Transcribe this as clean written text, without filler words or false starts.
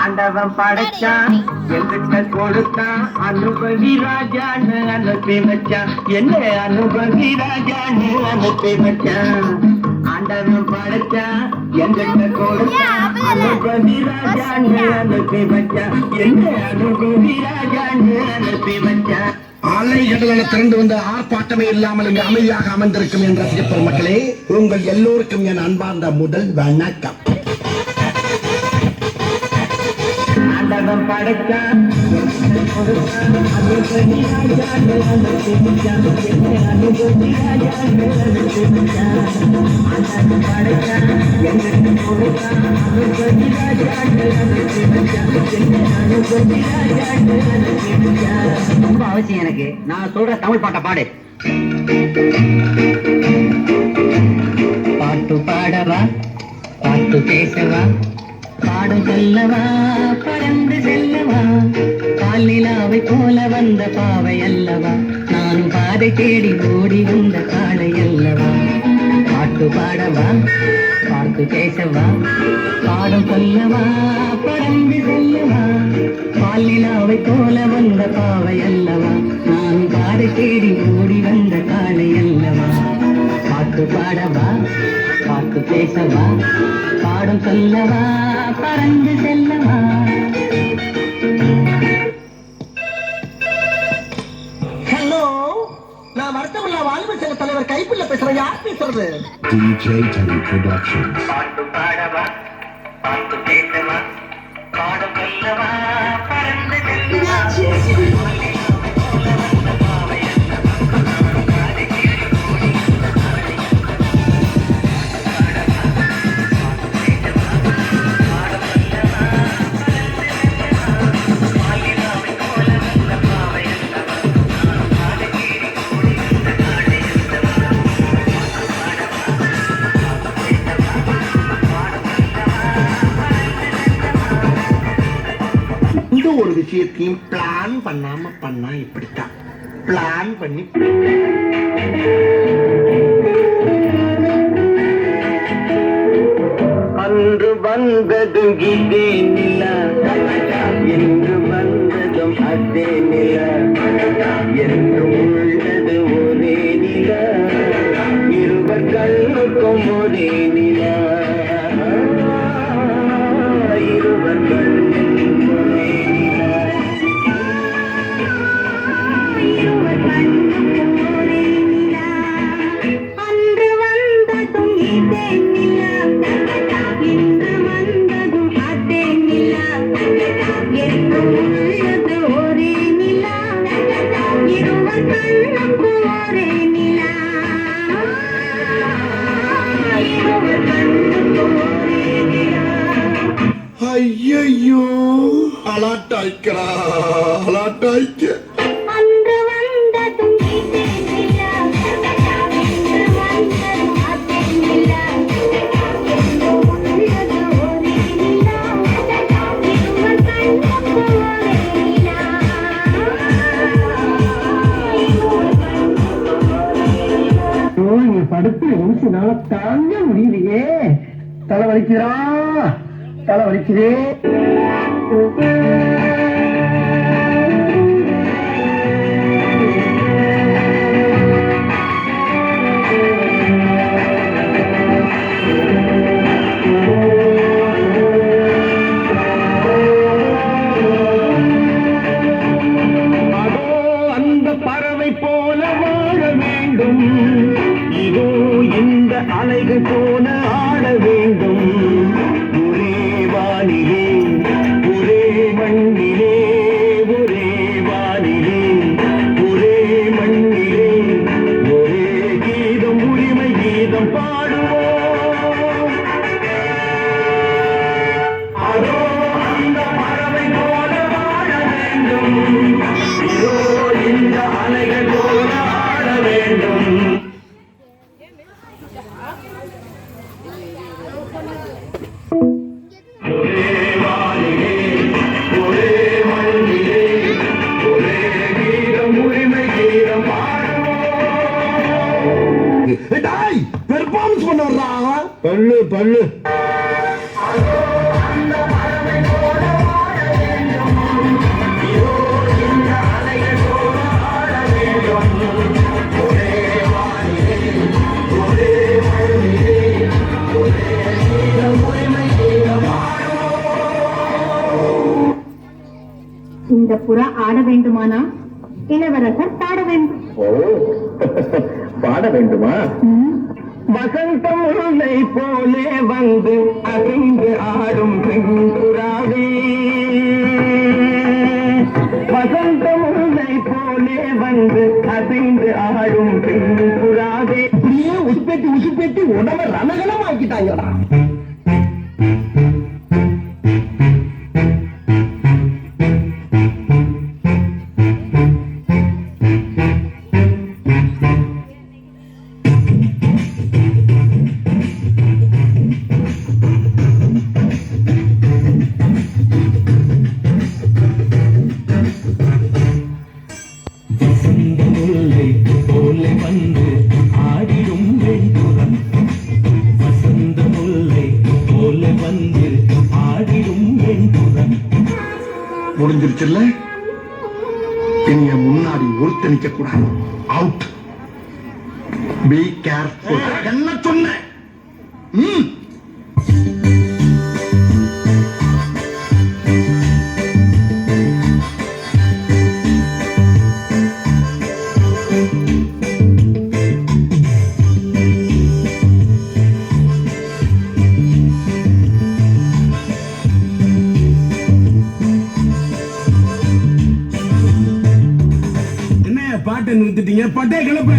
ஆண்டவன் படைச்சான் எங்கிட்ட கொடுத்தான் அனுபவி ராஜான்னு அனுப்பி வச்சான் என்ன அனுபவி ராஜான்னு அனுப்பி வச்சான் ஆண்டவன் படைச்சான் எங்கிட்ட கொடுத்தான் அனுபவி ராஜான்னு அனுப்பி வச்சான் என்ன அனுபவி ராஜான்னு அனுப்பி வச்சான் அலை கடலான திரண்டு வந்த ஆர்ப்பாட்டமே இல்லாமல் இங்கு அமைதியாக அமர்ந்திருக்கும் என்ற ரசிகப்பெரும் மக்களே, உங்கள் எல்லோருக்கும் என் அன்பார்ந்த முதல் வணக்கம். ஆண்டவன் படைச்சான் ரொம்ப அவசியம் எனக்கு. நான் சொல்ற தமிழ் பாட்டை பாடு. பாட்டு பாடவா, பாட்டு பேசவா, பாடும் சொல்லவா, பறந்து செல்லவா, பாலிலாவை போல வந்த பாவை அல்லவா, நானும் பாதை தேடி ஓடி வந்த காளை அல்லவா. பாட்டு பாடவா, பாட்டு பேசவா, பாடும் சொல்லவா, பறந்து செல்லவா, பாலிலாவை போல வந்த பாவை அல்லவா, நானும் பாதை தேடி ஓடி வந்த காளை அல்லவா. பாட்டு பாடவா, பாட்டு பேசவா, பாடும் சொல்லவா, பறந்து செல்லவா. ஹலோ, நான் வருத்தமில்லா வாலிப சங்க தலைவர் கைப்புள்ள பேசுறேன். யார் பேசுறது? DJ Teddy Production. பாட்டு பாடவா பாட்டு பேசவா பாடும் சொல்லவா பறந்து செல்லவா இந்த ஒரு விஷயத்தையும் பிளான் பண்ணாம பண்ணா இப்படித்தான். பிளான் பண்ணி அன்று வந்ததும் இதே நிலா என்று வந்ததும் அதே நிலா என்றும் உள்ளது ஒரே நிலா இருவர் கண்ணுக்கும் ஒரே நிலா இருவர் கண்ணுக்கும் ஒரே நிலா இருவர் கண்ணுக்கும் ஒரே நிலா அன்று வந்ததும் இதே நிலா இன்று வந்ததும் அதே நிலா என்றும் உள்ளது ஒரே நிலா இருவர் கண்ணுக்கும் ஒரே நிலா இருவர் கண்ணுக்கும் ஒரே நிலா. ஐயோ அலாட்டாய்க்கிறா, அலாட்டாய்க்க. அன்று வந்ததும் இதே நிலா இன்று வந்ததும் அதே நிலா என்றும் உள்ளது ஒரே நிலா இருவர் கண்ணுக்கும் ஒரே நிலா இருவர் கண்ணுக்கும் ஒரே நிலா. நீ படுத்து நிமிஷனால தாங்க முடியலையே. தலை வலிக்கிறா, தலை வலிக்குதே. அதோ அந்த பறவை போல வாழ வேண்டும் இதோ இந்த அலைகள் போல ஆட வேண்டும் ஒரே வானிலே ஒரே மண்ணிலே ஒரே வானிலே ஒரே மண்ணிலே ஒரே கீதம் உரிமை கீதம் பாடுவோம் அதோ அந்த பறவை போல வாழ வேண்டும் இதோ இந்த அலைகள் போல ஆட வேண்டும். ஒரே வானிலே ஒரே மண்ணிலே ஒரே கீதம் உரிமை கீதம் பாடுவோம். பெர்ஃபார்மன்ஸ் பண்ண வர்றாங்க. பல்லு பல்லு அந்த பறவை போல இந்த புறா ஆட வேண்டுமானா இளவரசர் பாட வேண்டும். ஓ பாட வேண்டுமா? வசந்தம் முல்லை போலே வந்து அசைந்து ஆடும் பெண்புறாவே, வசந்தம் முல்லை போலே வந்து அசைந்து ஆடும் பெண்புறாவே. இப்படியே உசுப்பேத்தி உடம்ப ரணகலம் ஆக்கிட்டாங்கடா. முடிஞ்சிருச்சுல்ல, இனி என் முன்னாடி ஒருத்த நிக்க கூடாது. அவுட். Be careful. என்ன சொன்ன? பாட்டை நிறுத்திட்டீங்க, பட்டே கிளப்ப.